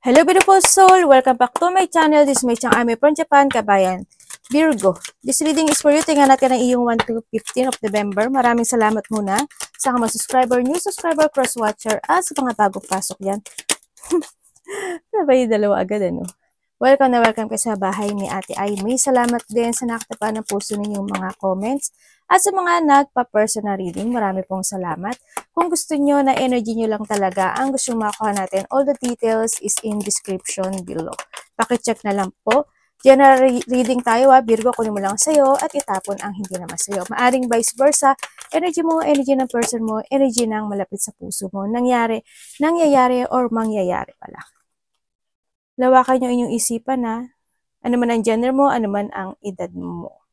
Hello beautiful soul! Welcome back to my channel. This is my channel. I'm from Japan, Kabayan. Virgo. This reading is for you. Tingnan natin ang iyong 1 to 15 of November. Maraming salamat muna sa mga subscriber, new subscriber, cross-watcher, at sa mga bagong pasok yan. Sabay dalawa agad ano. Welcome na welcome kayo sa bahay ni Ate Ay. May salamat din sa nakatapa ng puso ninyong mga comments. At sa mga nagpa-personal reading, marami pong salamat. Kung gusto nyo na energy nyo lang talaga, ang gusto makuha natin, all the details is in description below. Pakicheck na lang po. General reading tayo Virgo, kunin mo lang sa'yo at itapon ang hindi naman sa'yo. Maaring vice versa, energy mo, energy ng person mo, energy ng malapit sa puso mo. Nangyayari or mangyayari pala. Lawakan nyo inyong isipan ano man ang gender mo, ano man ang edad mo.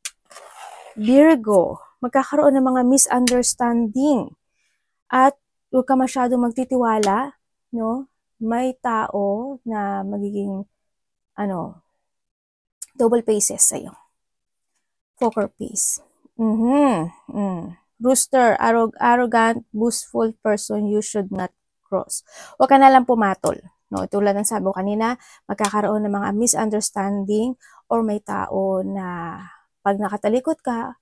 Virgo, magkakaroon ng mga misunderstanding at huwag ka masyadong magtitiwala, no? May tao na magiging, double faces sa'yo. Poker face. Rooster, arrogant, boastful person you should not cross. Huwag ka na lang pumatol. No, tulad ng sabi ko kanina, magkakaroon ng mga misunderstanding or may tao na pag nakatalikod ka,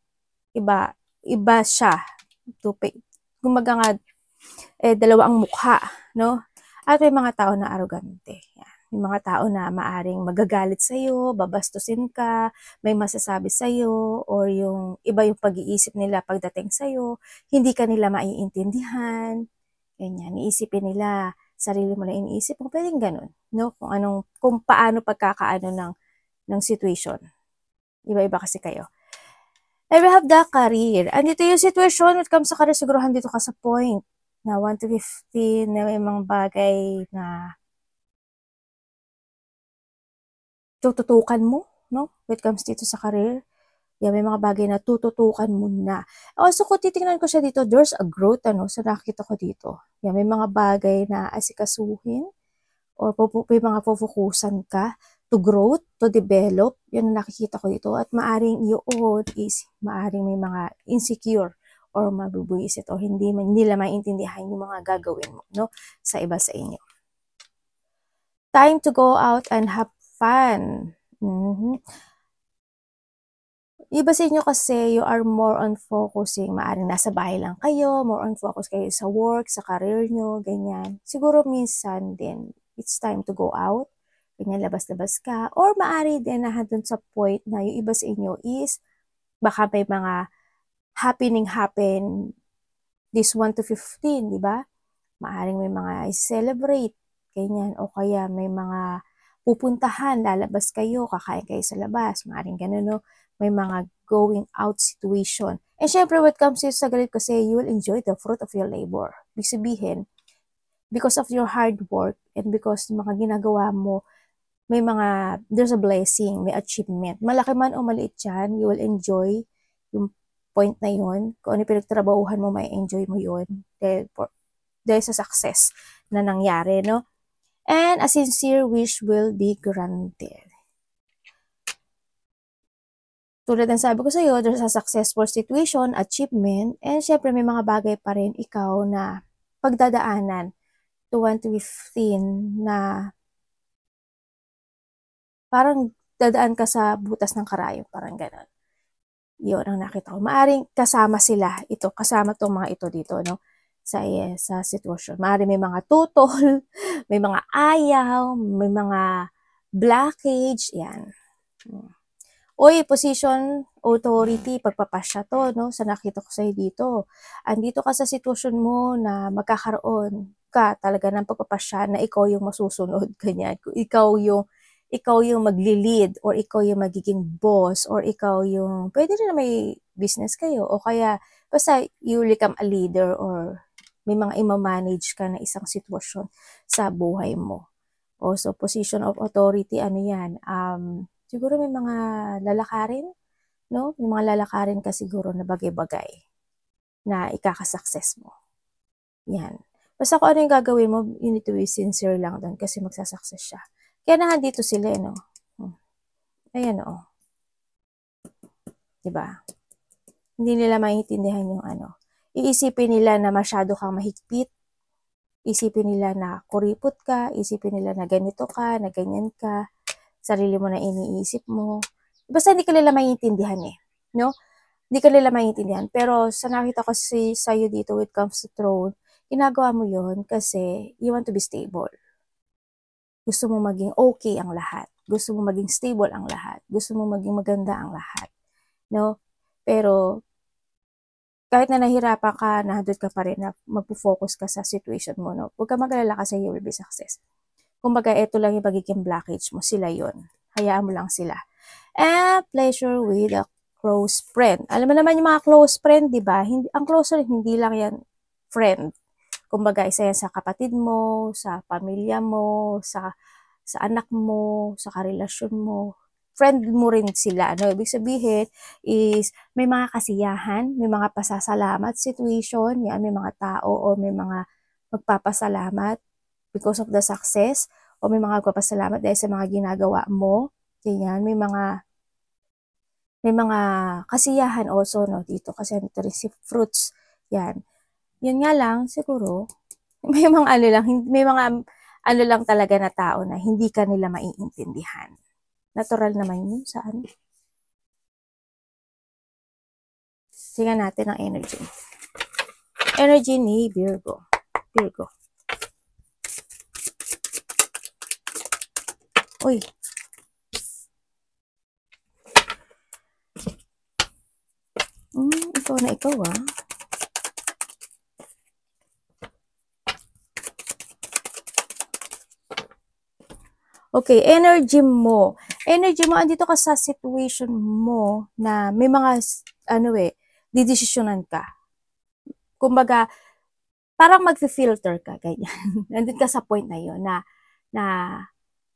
iba siya. Gumaga nga, dalawa ang mukha, no? At may mga tao na arrogante. Yan. May mga tao na maaring magagalit sa'yo, babastusin ka, may masasabi sa'yo, or yung iba yung pag-iisip nila pagdating sa'yo, hindi ka nila maiintindihan, ganyan, iisipin nila, sarili mo na iniisip mo, pwedeng ganun, no? Kung paano pagkakaano ng situation. Iba-iba kasi kayo. And we have the career. Andito yung situation, when it comes sa career, siguro andito ka sa point na 1 to 15, na may mga bagay na tututukan mo, no? When it comes dito sa career, yan, may mga bagay na tututukan mo na. Also, kung titingnan ko siya dito, there's a growth, sa nakikita ko dito. Yan, may mga bagay na asikasuhin, or may mga pupukusan ka to growth, to develop. Yan ang nakikita ko dito. At maaring yun is, maaring may mga insecure or mabubuisit o hindi nila maintindihan yung mga gagawin mo, no? Sa iba sa inyo. Time to go out and have fun. Iba sa inyo kasi you are more on focusing. Maaring nasa bahay lang kayo, more on focus kayo sa work, sa career nyo, ganyan. Siguro minsan din, it's time to go out. Ganyan, labas-labas ka. Or maari din na dun sa point na yung iba sa inyo is baka may mga happen this 1 to 15, di ba? Maaring may mga celebrate, ganyan. O kaya may mga pupuntahan, lalabas kayo, kakain kayo sa labas. Maaring ganun, no? May mga going out situation. And syempre, what comes sa galit kasi, you will enjoy the fruit of your labor. Ibig sabihin, because of your hard work and because mga ginagawa mo, there's a blessing, may achievement. Malaki man o maliit yan, you will enjoy yung point na yun. Kung ano pinagtrabahuhan mo, may enjoy mo yun. Dahil sa success na nangyari, no? And a sincere wish will be granted. Tulad ng sabi ko sa iyo, there's a successful situation, achievement, and syempre may mga bagay pa rin ikaw na pagdadaanan to 1 to 15 na parang dadaan ka sa butas ng karayom, parang gano'n. Yun ang nakita ko. Maaring kasama kasama tong mga ito dito, no? Sa sitwasyon. Maaring may mga tutol, may mga ayaw, may mga blockage, yan. Oy, position, authority, pagpapasya to, no? Sa nakita ko sa'yo dito. Andito ka sa sitwasyon mo na magkakaroon ka talaga ng pagpapasya na ikaw yung masusunod, ganyan. Ikaw yung magli-lead or ikaw yung magiging boss or ikaw yung, pwede rin na may business kayo o kaya basta you become a leader or may mga ima-manage ka na isang sitwasyon sa buhay mo. O so, position of authority, ano yan? Siguro may mga lalakarin, no? May mga lalakarin ka siguro na bagay-bagay na ikakasuccess mo. Yan. Basta kung ano yung gagawin mo, you need to be sincere lang doon kasi magsasuccess siya. Kaya nandito sila, no? Ayan, o. Diba? Hindi nila maintindihan yung Iisipin nila na masyado kang mahigpit, Isipin nila na kuripot ka, isipin nila na ganito ka, na ganyan ka, sarili mo na iniisip mo. Basta hindi ka nila maiintindihan eh, no? Hindi ka nila maiintindihan. Pero sa nakita ko sa'yo dito with comes to throne, ginagawa mo yon kasi you want to be stable. Gusto mo maging okay ang lahat. Gusto mo maging stable ang lahat. Gusto mo maging maganda ang lahat. No? Pero kahit na nahirapan ka, nandun ka pa rin na magpo-focus ka sa situation mo, no? Huwag ka mag-alala kasi you will be success. Kumbaga, ito lang yung magiging blockage mo. Sila yon. Hayaan mo lang sila. And pleasure with a close friend. Alam mo naman yung mga close friend, di ba? Ang close friend, hindi lang yan friend. Kumbaga, isa yan sa kapatid mo, sa pamilya mo, sa anak mo, sa karelasyon mo. Friend mo rin sila. Ano? Ibig sabihin is may mga kasiyahan, may mga pasasalamat situation, yan, may mga tao o may mga magpapasalamat because of the success o may mga magpapasalamat dahil sa mga ginagawa mo. Ganyan, may mga kasiyahan also, no, dito kasi ito rin si fruits. Yan. Yun nga lang, siguro, may mga ano lang, may mga ano lang talaga na tao na hindi ka nila maiintindihan. Natural naman yun sa ano. Tingnan natin ang energy. Energy ni Virgo. Virgo. Uy. Ikaw na ikaw ah. Okay, energy mo. Energy mo, andito ka sa situation mo na may mga, didesisyonan ka. Kumbaga, parang mag-filter ka, ganyan. Nandun ka sa point na yun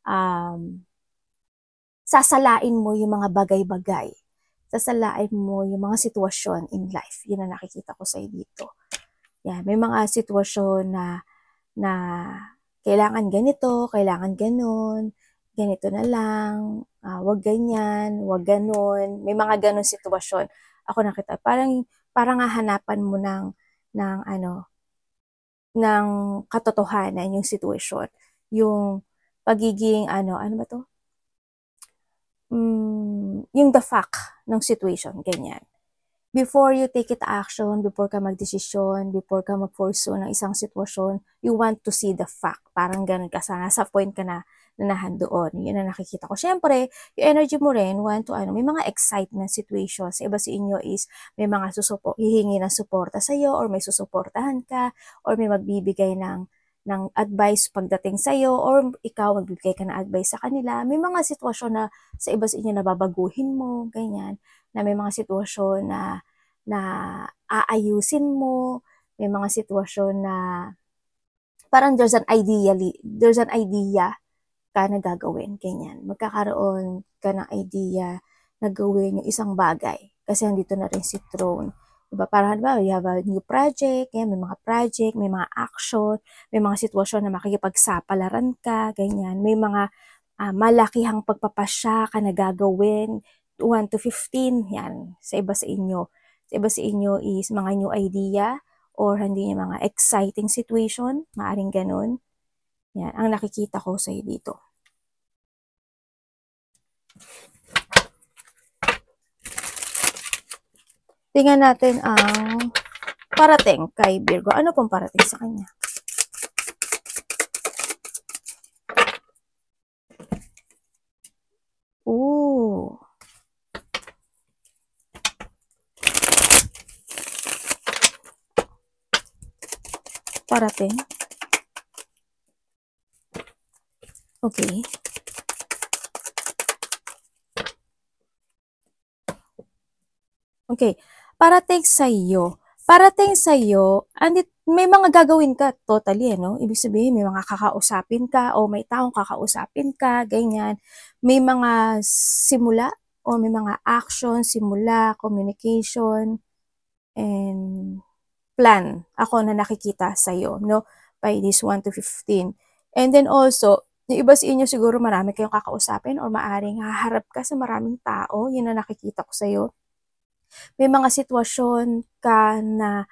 um, sasalain mo yung mga bagay-bagay. Sasalain mo yung mga sitwasyon in life. Yun ang nakikita ko sa'yo dito. Yan, may mga sitwasyon na kailangan ganito, kailangan ganun, ganito na lang, wag ganyan, wag ganun. May mga ganun sitwasyon. Ako nakita, parang hahanapan mo ng katotohanan yung sitwasyon. Yung pagiging, ano ba to? Yung the fact ng situation, ganyan. Before you take it action, before ka magdesisyon, before ka mag-pursue ng isang sitwasyon, you want to see the fact. Parang ganun ka sana, sa point ka na doon. Yun ang nakikita ko. Siyempre, yung energy mo rin, may mga excitement situations. Iba sa inyo is, may mga hihingi ng suporta sa'yo, or may susuportahan ka, or may magbibigay ng advice pagdating sa'yo, or ikaw magbibigay ka ng advice sa kanila. May mga sitwasyon na sa iba sa inyo na babaguhin mo, ganyan, na may mga sitwasyon na aayusin mo, may mga sitwasyon na parang there's an idea ka na gagawin, ganyan. Magkakaroon ka ng idea na gawin yung isang bagay. Kasi andito na rin si throne. Diba? Parang, you have a new project, yan, may mga project, may mga action, may mga sitwasyon na makikipagsapalaran ka, ganyan. May mga malakihang pagpapasya ka na gagawin, 1 to 15, yan, sa iba sa inyo. Sa iba sa inyo is mga new idea, or hindi yung mga exciting situation, maaring ganun. Yan, ang nakikita ko sa'yo dito. Tingnan natin ang parating kay Virgo. Ano pong parating sa kanya? Ooh. Parating. Okay. Okay. Parating sa iyo. May mga gagawin ka totally, no? Ibig sabihin, may mga kakausapin ka o may taong kakausapin ka, ganyan. May mga simula o may mga action, simula, communication, and plan ako na nakikita sa iyo, no? By this 1 to 15. And then also, yung iba sa inyo siguro marami kayong kakausapin or maaring haharap ka sa maraming tao, yun na nakikita ko sa iyo. May mga sitwasyon ka na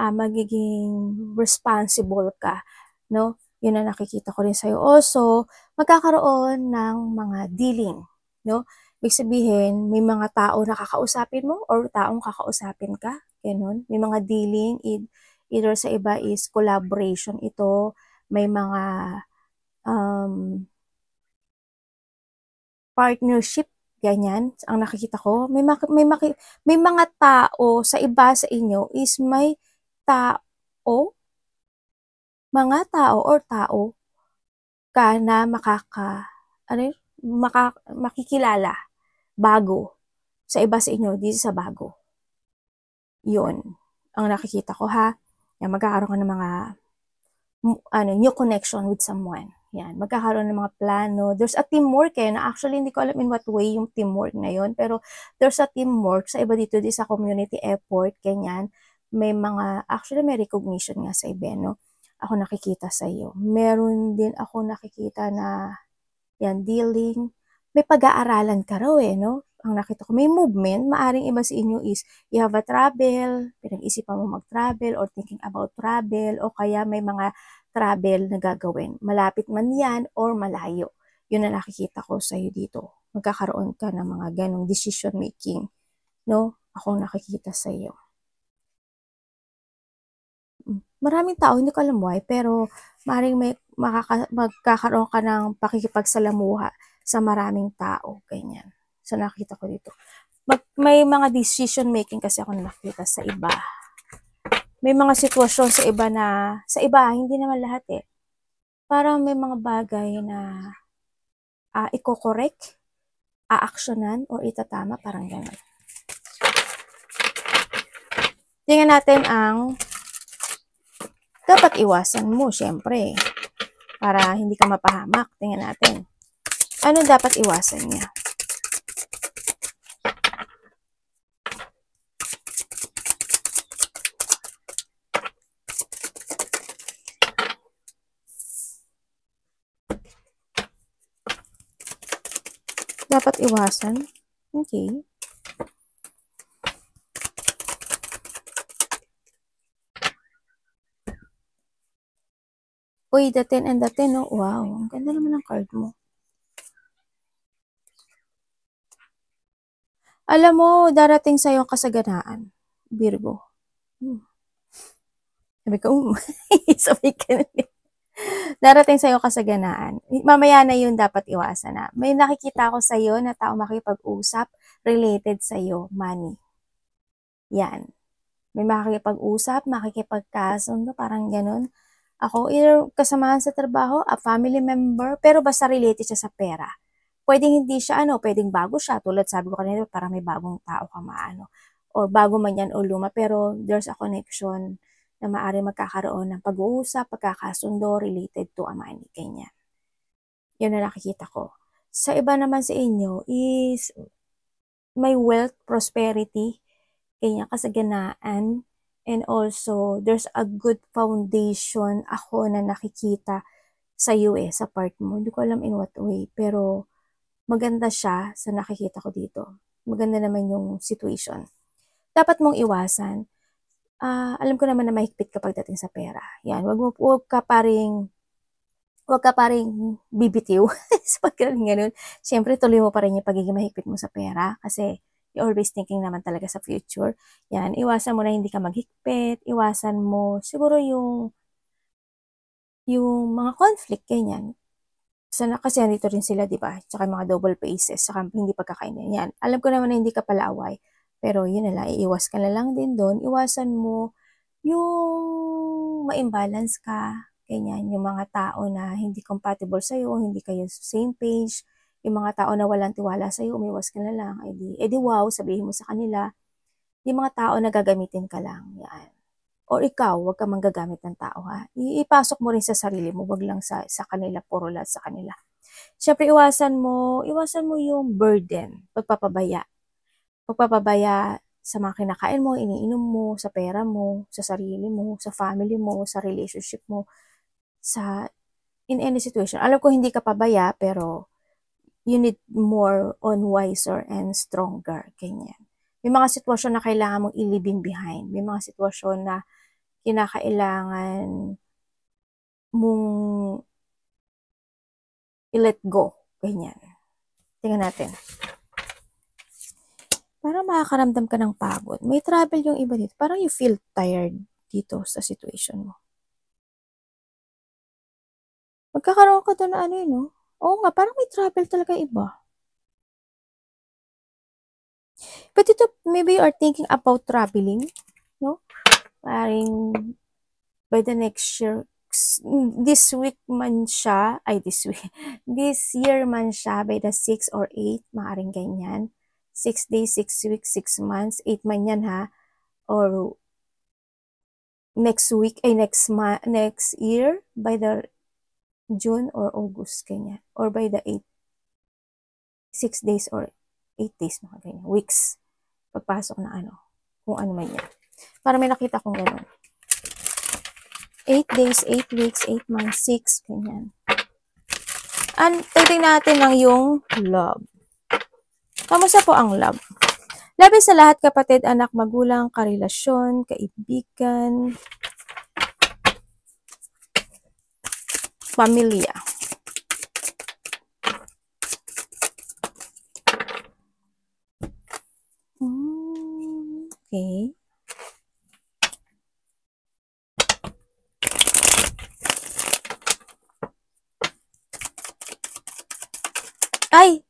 magiging responsible ka. no? Yun ang nakikita ko rin sa'yo. Also, magkakaroon ng mga dealing, no? Ibig sabihin, may mga tao na kakausapin mo or taong kakausapin ka, ganun. May mga dealing, either sa iba is collaboration ito, may mga um, partnership, ganyan, ang nakikita ko. May mga tao sa iba sa inyo is may tao, mga tao or tao ka na ano yun? Makikilala bago sa iba sa inyo, di sa bago. Yun, ang nakikita ko ha. Yan, magkakaroon ka ng mga new connection with someone. Yan, magkakaroon ng mga plano. There's a teamwork na actually hindi ko alam in what way yung teamwork na yun, pero there's a teamwork sa iba dito di sa community effort, ganyan. Actually may recognition nga sa iba, no? Ako nakikita sa iyo. Meron din ako nakikita na yan, dealing. May pag-aaralan ka raw no? Ang nakita ko, may movement. Maaring iba sa inyo is, you have a travel, pinag-isipan mo mag-travel or thinking about travel, o kaya may mga travel na gagawin. Malapit man yan or malayo. Yun na nakikita ko sa iyo dito. Magkakaroon ka ng mga ganong decision making. No? Ako nakikita sa iyo. Maraming tao, hindi ko alam why, pero maaaring magkakaroon ka ng pakikipagsalamuha sa maraming tao, ganyan. So, nakita ko dito. May mga decision making kasi ako nakita sa iba. May mga sitwasyon sa iba, hindi naman lahat Parang may mga bagay na i-correct, aaksyonan, or itatama, parang gano'n. Tingnan natin ang dapat iwasan mo, syempre, para hindi ka mapahamak. Tingnan natin. Ano dapat iwasan niya? Dapat iwasan? Okay. Uy, the 10 and the 10, no? Wow, ang ganda naman ng card mo. Alam mo, darating sa'yo ang kasaganaan, Virgo. Sabi ko, sabi ka na. Darating sa'yo kasaganaan. Mamaya na yun dapat iwasan na. May nakikita ko sa'yo na tao makipag-usap related sa'yo, money. Yan. May makikipag-usap, makikipagkasundo, parang ganun. Ako, either kasamahan sa trabaho, a family member, pero basta related siya sa pera. Pwedeng hindi siya, pwedeng bago siya. Tulad sabi ko kanina, parang may bagong tao ka maano. Or bago man yan o luma, pero there's a connection na maaari magkakaroon ng pag-uusap, pagkakasundo related to a money, ganyan. Yun na nakikita ko. Sa iba naman sa inyo is may wealth, prosperity, ganyan, kasaganaan, and also there's a good foundation ako na nakikita sa iyo sa part mo. Hindi ko alam in what way, pero maganda siya sa nakikita ko dito. Maganda naman yung situation. Dapat mong iwasan. Alam ko naman na mahigpit kapag dating sa pera. Yan, wag ka paring bibitiw sa pagkaling ganun. Siyempre, tuloy mo pa rin yung pagiging mahigpit mo sa pera kasi you're always thinking naman talaga sa future. Yan, iwasan mo na hindi ka maghigpit, iwasan mo siguro yung mga conflict, ganyan. Kasi nandito rin sila, di ba? Tsaka mga double faces, tsaka hindi pagkakainin. Yan. Alam ko naman na hindi ka pala away. Pero yun na lang, iiwas ka na lang din doon. Iwasan mo yung ma-imbalance ka. Ganyan, yung mga tao na hindi compatible sa'yo, hindi kayo same page. Yung mga tao na walang tiwala sa'yo, umiwas ka na lang. Edi wow, sabihin mo sa kanila. Yung mga tao na gagamitin ka lang. Yan. Or ikaw, wag ka manggagamit ng tao ha. Ipasok mo rin sa sarili mo, wag lang sa kanila, puro lahat sa kanila. Siyempre, iwasan mo yung burden, pagpapabaya. Pagpapabaya sa mga kinakain mo, iniinom mo, sa pera mo, sa sarili mo, sa family mo, sa relationship mo, in any situation. Alam ko hindi ka pabaya, pero you need more on wiser and stronger, ganyan. May mga sitwasyon na kailangan mong i-leaving behind. May mga sitwasyon na kinakailangan mong i-let go. Ganyan. Tingnan natin. Para makakaramdam ka ng pagod. May travel yung iba dito. Parang you feel tired dito sa situation mo. Magkakaroon ka doon na ano yun, no? Oo nga, parang may travel talaga iba. But ito, maybe you are thinking about traveling, no? Parang by the next year, this week man siya, this year man siya, by the 6 or 8, maaaring ganyan. 6 days, 6 weeks, 6 months, 8 man yan ha. Or next week, next year, by the June or August, ganyan. Or by the 6 days or 8 days, mga ganyan. Weeks. Pagpasok na ano, kung ano man yan. Para may nakita kong gano'n. 8 days, 8 weeks, 8 months, 6, ganyan. Titingnan natin lang yung love. Kamusta po ang love? Labi sa lahat, kapatid, anak, magulang, karelasyon, kaibigan, pamilya. Okay. Ay!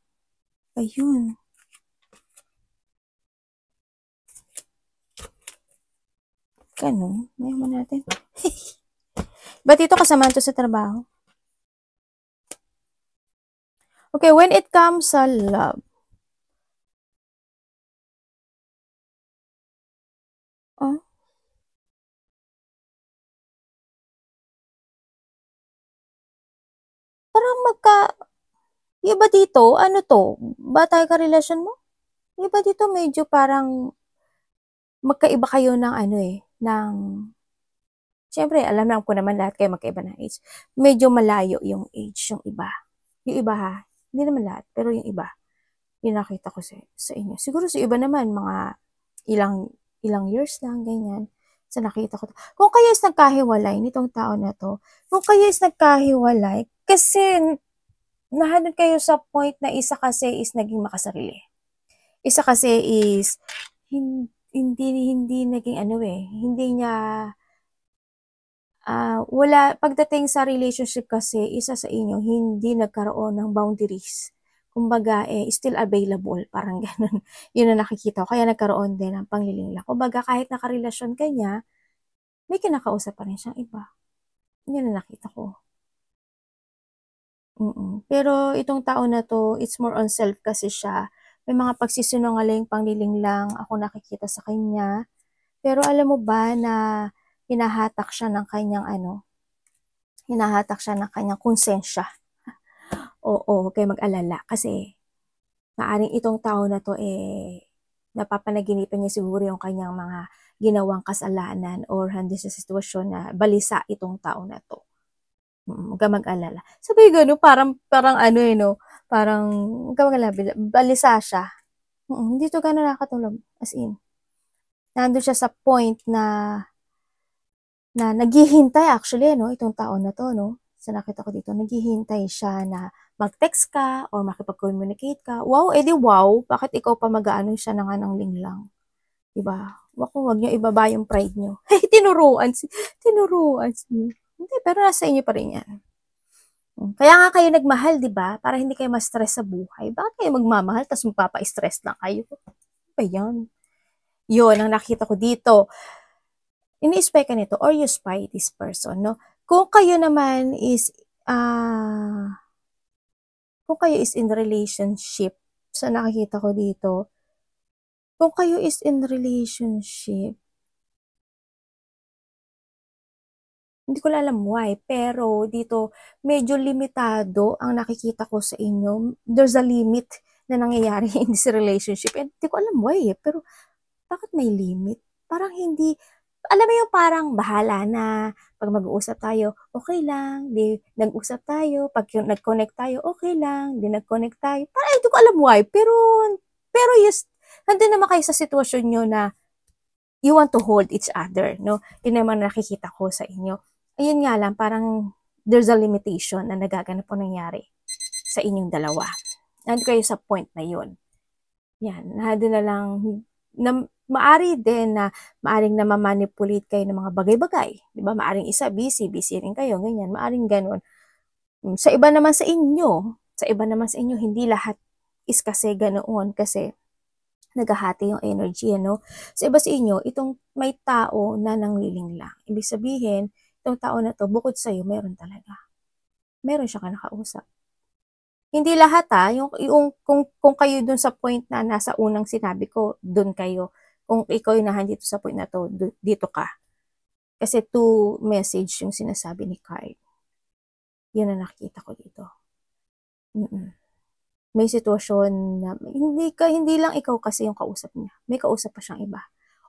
Ayun. Ganun. Ngayon mo natin. Ba't ito kasama to sa trabaho? Okay, when it comes sa love. Oh. Parang iba dito, ano to? Batay ka relasyon mo? Iba dito, medyo parang magkaiba kayo ng ano ng siyempre, alam ko naman lahat kayo magkaiba ng age. Medyo malayo yung age, yung iba. Yung iba ha, hindi naman lahat, pero yung iba, yung nakita ko sa inyo. Siguro sa iba naman, mga ilang years lang, ganyan. Sa nakita ko. Kung kayo is nagkahiwalay, nitong tao na to, kung kayo is nagkahiwalay, kasi nahanod kayo sa point na isa kasi is naging makasarili. Isa kasi is, hindi naging hindi niya pagdating sa relationship kasi, isa sa inyo, hindi nagkaroon ng boundaries. Kumbaga, still available, parang ganun. Yun ang nakikita ko. Kaya nagkaroon din ng panglilingla. Kumbaga, kahit nakarelasyon ka niya, may kinakausap pa rin siyang iba. Yun ang nakita ko. Pero itong tao na to, it's more on self kasi siya. May mga pagsisinungaling, panglilinglang ako nakikita sa kanya. Pero alam mo ba na hinahatak siya ng kanyang konsensya. Oo, huwag kayo mag-alala. Kasi, maaring itong tao na to napapanaginipan niya siguro yung kanyang mga ginawang kasalanan or handi sa sitwasyon na balisa itong tao na to. Huwag ka mag-alala. Sabi gano'n, parang no, parang, huwag ka mag-alala, balisa siya. Hindi to gano'n nakakatulog. As in, nandun siya sa point na naghihintay actually, no, itong tao na to, no, sa nakita ko dito, naghihintay siya na mag-text ka or makipag-communicate ka. Wow, edi wow, bakit ikaw pa mag-aano siya na nga ng linglang? Diba? Wag niyo ibaba yung pride niyo. Hey, tinuruan. Hindi, pero nasa inyo pa rin yan. Kaya nga kayo nagmahal, di ba? Para hindi kayo ma-stress sa buhay. Bakit kayo magmamahal tapos magpapa-stress lang kayo? Ano ba yan? Yun, ang nakita ko dito. Ini-spy ka nito or you spy this person, no? Kung kayo naman is, kung kayo is in relationship, sa nakikita ko dito, kung kayo is in relationship, hindi ko alam why, pero dito, medyo limitado ang nakikita ko sa inyo. There's a limit na nangyayari in this relationship. And hindi ko alam why pero bakit may limit? Parang hindi, alam mo yung parang bahala na, pag mag-uusap tayo, okay lang, di nag-usap tayo, pag nag-connect tayo, okay lang, di nag-connect tayo. Parang hindi ko alam why, pero yes, nandun naman kayo sa sitwasyon nyo na you want to hold each other, no? Yun naman nakikita ko sa inyo. Ayun nga lang, parang there's a limitation na nagaganap po nangyari sa inyong dalawa. Nandito kayo sa point na yun. Yan, nandito na lang, na, maari din na maaring na ma-manipulate kayo ng mga bagay-bagay. Di ba? Maaring isa, busy rin kayo, ganyan. Maaring ganun. Sa iba naman sa inyo, hindi lahat is kasi ganoon kasi naghahati yung energy, ano? Sa iba sa inyo, itong may tao na nangliling lang. Ibig sabihin, itong tao na to, bukod sa'yo, meron talaga. Meron siya ka nakausap. Hindi lahat yung kung kayo dun sa point na nasa unang sinabi ko, dun kayo. Kung ikaw yung nandito sa point na to, dito ka. Kasi two message yung sinasabi ni card. Yun ang nakikita ko dito. May sitwasyon na hindi lang ikaw kasi yung kausap niya. May kausap pa siyang iba.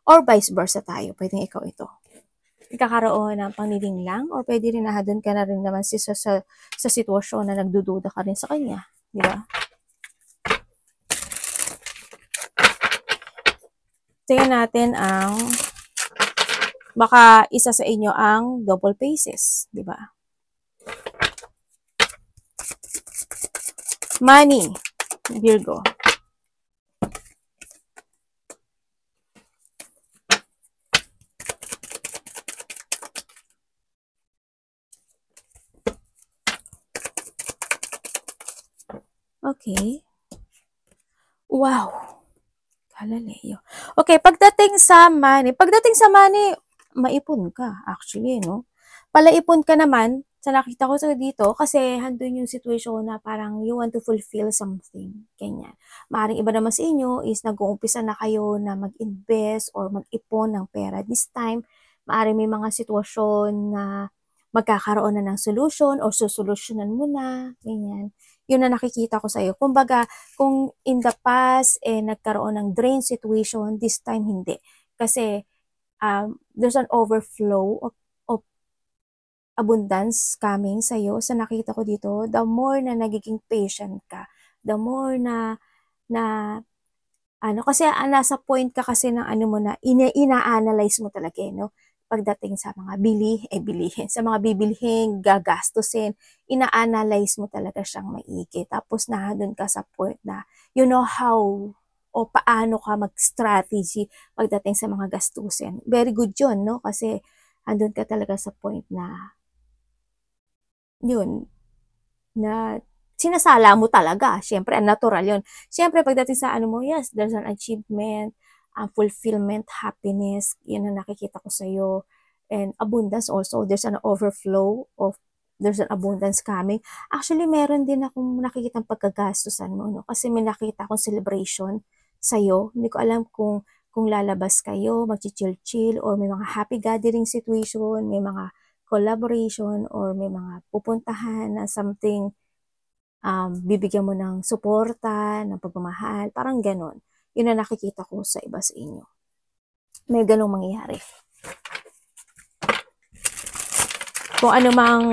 Or vice versa tayo. Pwedeng ikaw ito. Ikakaroon ng paniling lang or pwede rin na doon ka na rin naman sa sitwasyon na nagdududa ka rin sa kanya. Di ba? Tingnan natin ang baka isa sa inyo ang double faces. Di ba? Money, Virgo. Okay. Wow. Kalaleo. Okay, pagdating sa money, maipon ka actually, no? Palaipon ka naman, sa nakita ko sa dito, kasi handun yung situation na parang you want to fulfill something. Ganyan. Maaring iba naman sa inyo is nag-uumpisa na kayo na mag-invest or mag-ipon ng pera. This time, maaring may mga sitwasyon na magkakaroon na ng solution or susolusyonan mo na. Ganyan. Yun na nakikita ko sa iyo. Kumbaga, kung in the past, nagkaroon ng drain situation, this time hindi. Kasi, there's an overflow of abundance coming sa iyo. Sa nakita ko dito, the more na nagiging patient ka, the more na kasi nasa point ka kasi ng mo na, ina-analyze mo talaga, no? Pagdating sa mga bilihin, sa mga bibilhin, gagastusin, ina-analyze mo talaga siyang maigi. Tapos doon ka sa point na you know how o paano ka mag-strategy pagdating sa mga gastusin. Very good yun, no? Kasi andun ka talaga sa point na yun, na sinasala mo talaga. Siyempre, natural yun. Siyempre, pagdating sa yes, there's an achievement, fulfillment, happiness, yun ang nakikita ko sa'yo. And abundance also, there's an overflow there's an abundance coming. Actually, meron din akong nakikita pagkagastusan mo, no? Kasi may nakita akong celebration sa'yo. Hindi ko alam kung lalabas kayo, mag-chill-chill, or may mga happy gathering situation, may mga collaboration, or may mga pupuntahan na something, bibigyan mo ng suporta, ng pagmamahal, parang ganon. Yun ang nakikita ko sa iba sa inyo. May ganong mangyayari. Kung ano mang,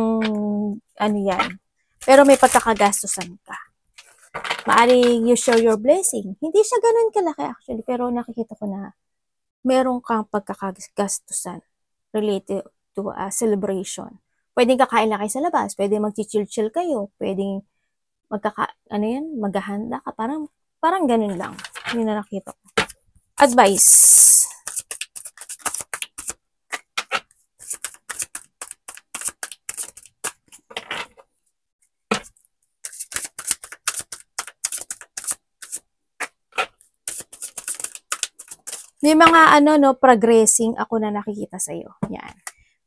yan. Pero may pagkakagastusan ka. Maaring you share your blessing. Hindi siya ganon kalaki actually, pero nakikita ko na meron kang pagkakagastusan related to a celebration. Pwedeng kakain lang kayo sa labas, pwedeng mag-chill-chill kayo, pwedeng maghahanda ka, parang ganun lang. Yun na nakita ko. Advice. May mga progressing ako na nakikita sa iyo. Yan.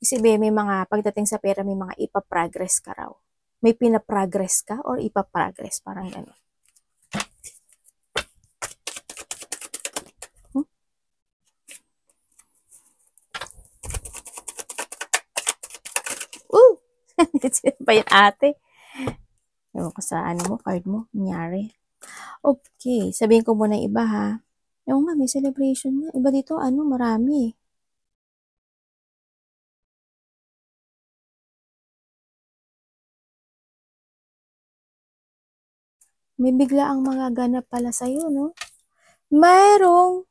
Kasi may mga pagdating sa pera, may mga ipa-progress ka raw. May pina-progress ka or ipa-progress, parang gano'n. Pa yun ate. Ewan ko sa card mo, nangyari. Okay, sabihin ko muna iba ha. Oo nga, may celebration nga. Iba dito, marami. May bigla ang mga ganap pala sa'yo, no? Mayroong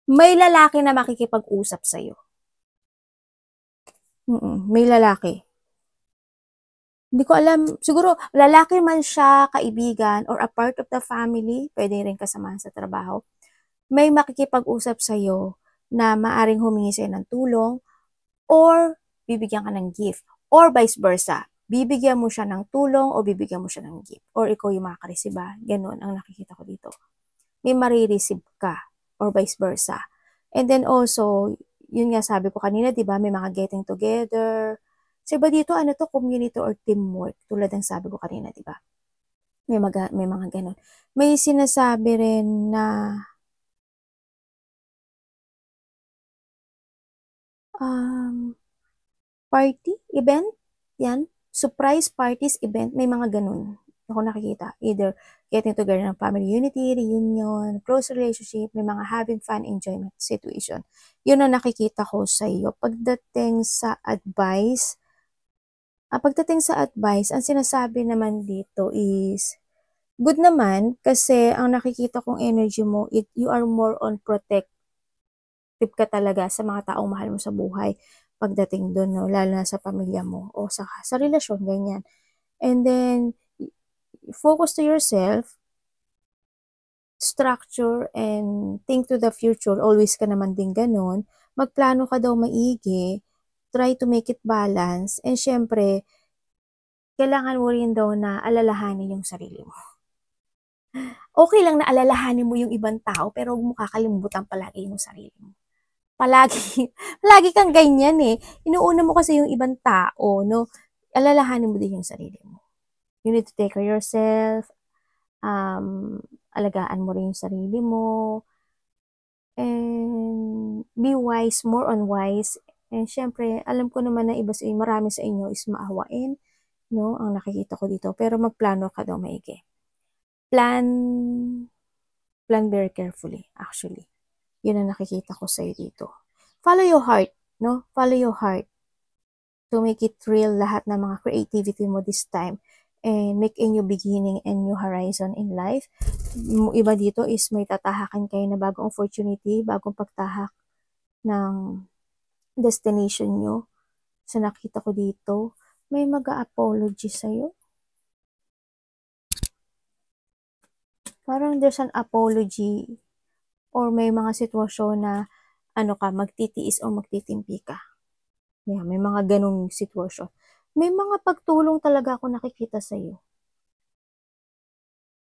May lalaki na makikipag-usap sa'yo. May lalaki. Hindi ko alam, siguro lalaki man siya, kaibigan, or a part of the family, pwede rin kasamahan sa trabaho. May makikipag-usap sa'yo na maaring humingi sa'yo ng tulong or bibigyan ka ng gift or vice versa. Bibigyan mo siya ng tulong o bibigyan mo siya ng gift or ikaw yung makakaresiba. Ganun ang nakikita ko dito. May marireceive ka or vice versa. And then also, yun nga sabi ko kanina, di ba, may mga getting together. So, iba dito, ano to, community or teamwork, tulad ng sabi ko kanina, di ba? May mga ganun. May sinasabi rin na party, event, yan, surprise parties, event, may mga ganun. Ako nakikita, either getting together ng family unity, reunion, close relationship, may mga having fun, enjoyment situation. Yun ang nakikita ko sa iyo. Pagdating sa advice, ang sinasabi naman dito is, good naman, kasi ang nakikita kong energy mo, you are more on protective ka talaga sa mga taong mahal mo sa buhay pagdating doon, no? Lalo na sa pamilya mo o sa relasyon, ganyan. And then, focus to yourself, structure, and think to the future. Always ka naman din ganun. Magplano ka daw maigi, try to make it balance, and syempre, kailangan mo rin daw na alalahanin yung sarili mo. Okay lang na alalahanin mo yung ibang tao, pero huwag mo kakalimutan palagi yung sarili mo. Palagi kang ganyan eh. Inuuna mo kasi yung ibang tao, no? Alalahanin mo din yung sarili mo. You need to take care of yourself. Alagaan mo rin yung sarili mo. And be wise, more on wise. And syempre, alam ko naman na marami sa inyo is maawain, no? Ang nakikita ko dito. Pero magplano ka daw maigi. Plan very carefully, actually. Yun ang nakikita ko sa'yo dito. Follow your heart, no? Follow your heart to make it real lahat ng mga creativity mo this time and make a new beginning and new horizon in life. Iba dito is may tatahakan kayo na bagong opportunity, bagong pagtahak ng destination nyo. Sa nakita ko dito, may mag-a-apology sa'yo. Parang there's an apology or may mga sitwasyon na magtitiis o magtitimpi ka. Yeah, may mga ganong sitwasyon. May mga pagtulong talaga ako nakikita sa iyo.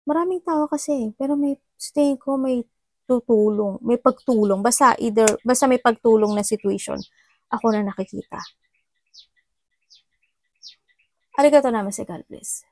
Maraming tao kasi, pero may tingin ko may tutulong, may pagtulong. Basta may pagtulong na situation ako na nakikita. Arigato namaste, God bless.